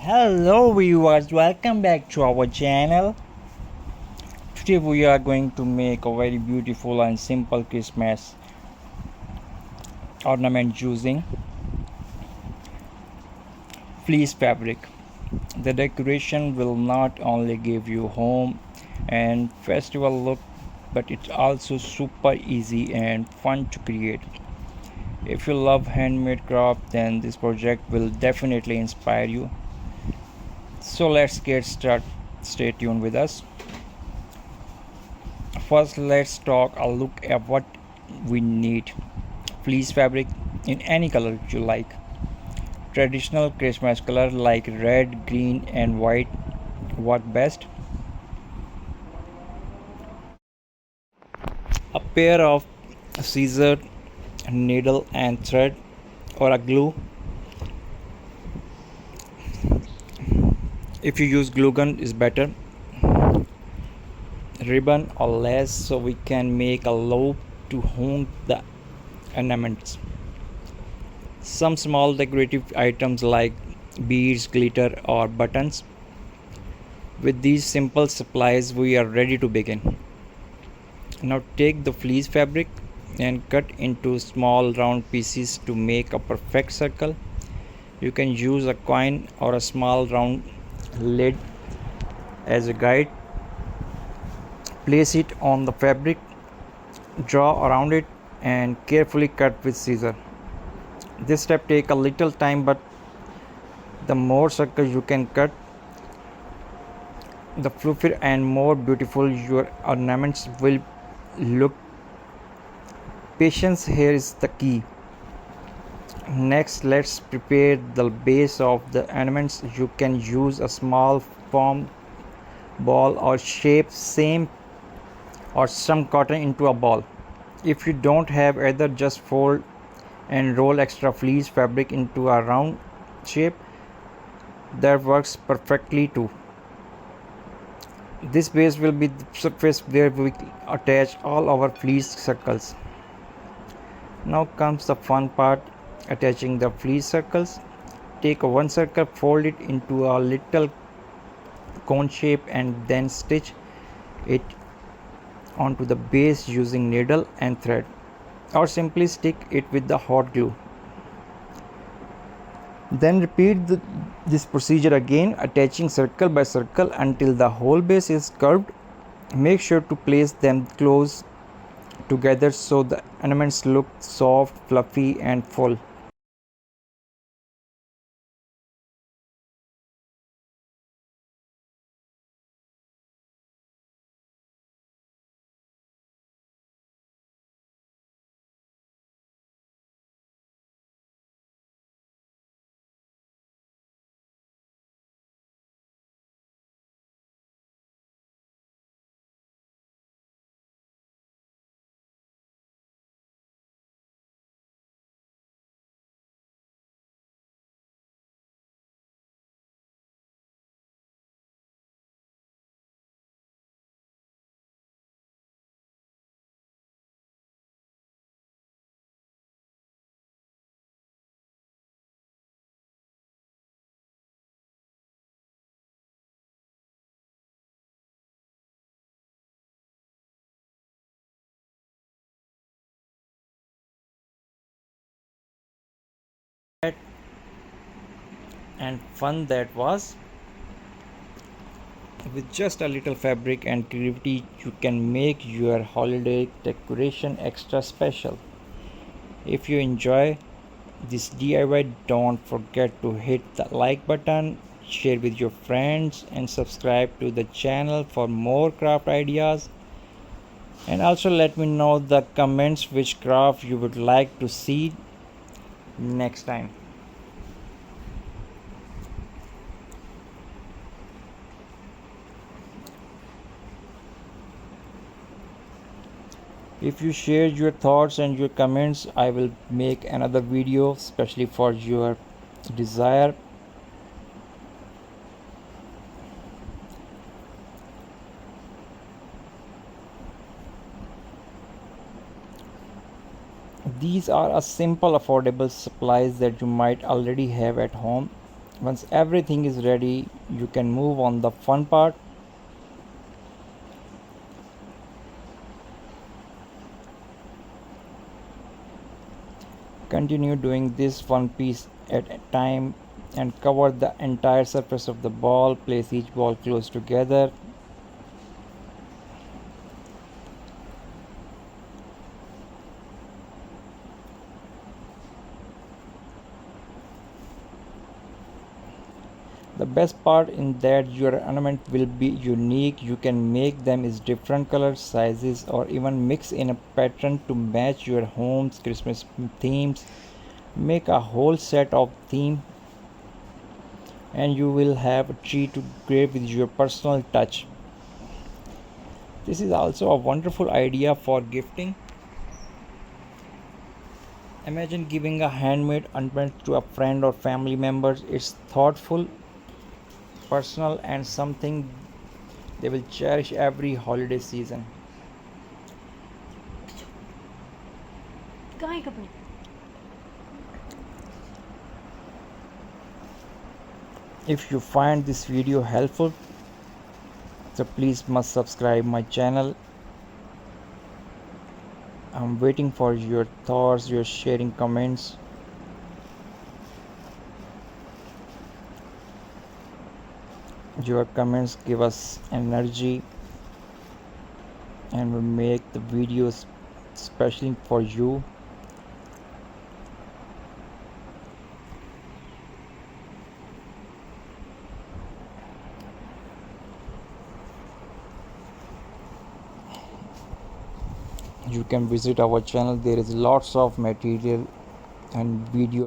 Hello viewers, welcome back to our channel. Today we are going to make a very beautiful and simple Christmas ornament using fleece fabric. The decoration will not only give you home and festival look, but it's also super easy and fun to create. If you love handmade craft, then this project will definitely inspire you. So let's get started. Stay tuned with us. First, let's talk a look at what we need. Fleece fabric in any color you like. Traditional Christmas color like red, green and white work best. A pair of scissors, needle and thread, or a glue. If you use glue gun is better. Ribbon or lace so we can make a loop to hang the ornaments. Some small decorative items like beads, glitter or buttons. With these simple supplies we are ready to begin. Now take the fleece fabric and cut into small round pieces to make a perfect circle. You can use a coin or a small round lid as a guide. Place it on the fabric, draw around it and carefully cut with scissors. This step takes a little time, but the more circles you can cut, the fluffier and more beautiful your ornaments will look. Patience here is the key. Next, let's prepare the base of the ornaments. You can use a small foam ball or shape same or some cotton into a ball. If you don't have either, just fold and roll extra fleece fabric into a round shape. That works perfectly too. This base will be the surface where we attach all our fleece circles. Now comes the fun part, attaching the fleece circles. Take one circle, fold it into a little cone shape and then stitch it onto the base using needle and thread, or simply stick it with the hot glue. Then repeat this procedure again, attaching circle by circle until the whole base is curved. Make sure to place them close together so the ornaments look soft, fluffy and full. And fun that was. With just a little fabric and creativity, you can make your holiday decoration extra special. If you enjoy this DIY, don't forget to hit the like button, share with your friends and subscribe to the channel for more craft ideas. And also let me know the comments which craft you would like to see next time. If you share your thoughts and your comments, I will make another video especially for your desire. These are a simple affordable supplies that you might already have at home. Once everything is ready, you can move on the fun part. Continue doing this one piece at a time and cover the entire surface of the ball. Place each ball close together. The best part in that your ornament will be unique. You can make them in different colors, sizes, or even mix in a pattern to match your home's Christmas themes. Make a whole set of theme and you will have a tree to grab with your personal touch. This is also a wonderful idea for gifting. Imagine giving a handmade ornament to a friend or family member. It's thoughtful, personal, and something they will cherish every holiday season. कहाँ है कपड़े? If you find this video helpful, so please must subscribe my channel. I'm waiting for your thoughts, your sharing comments. Your comments give us energy and will make the videos especially for you. You can visit our channel. There is lots of material and video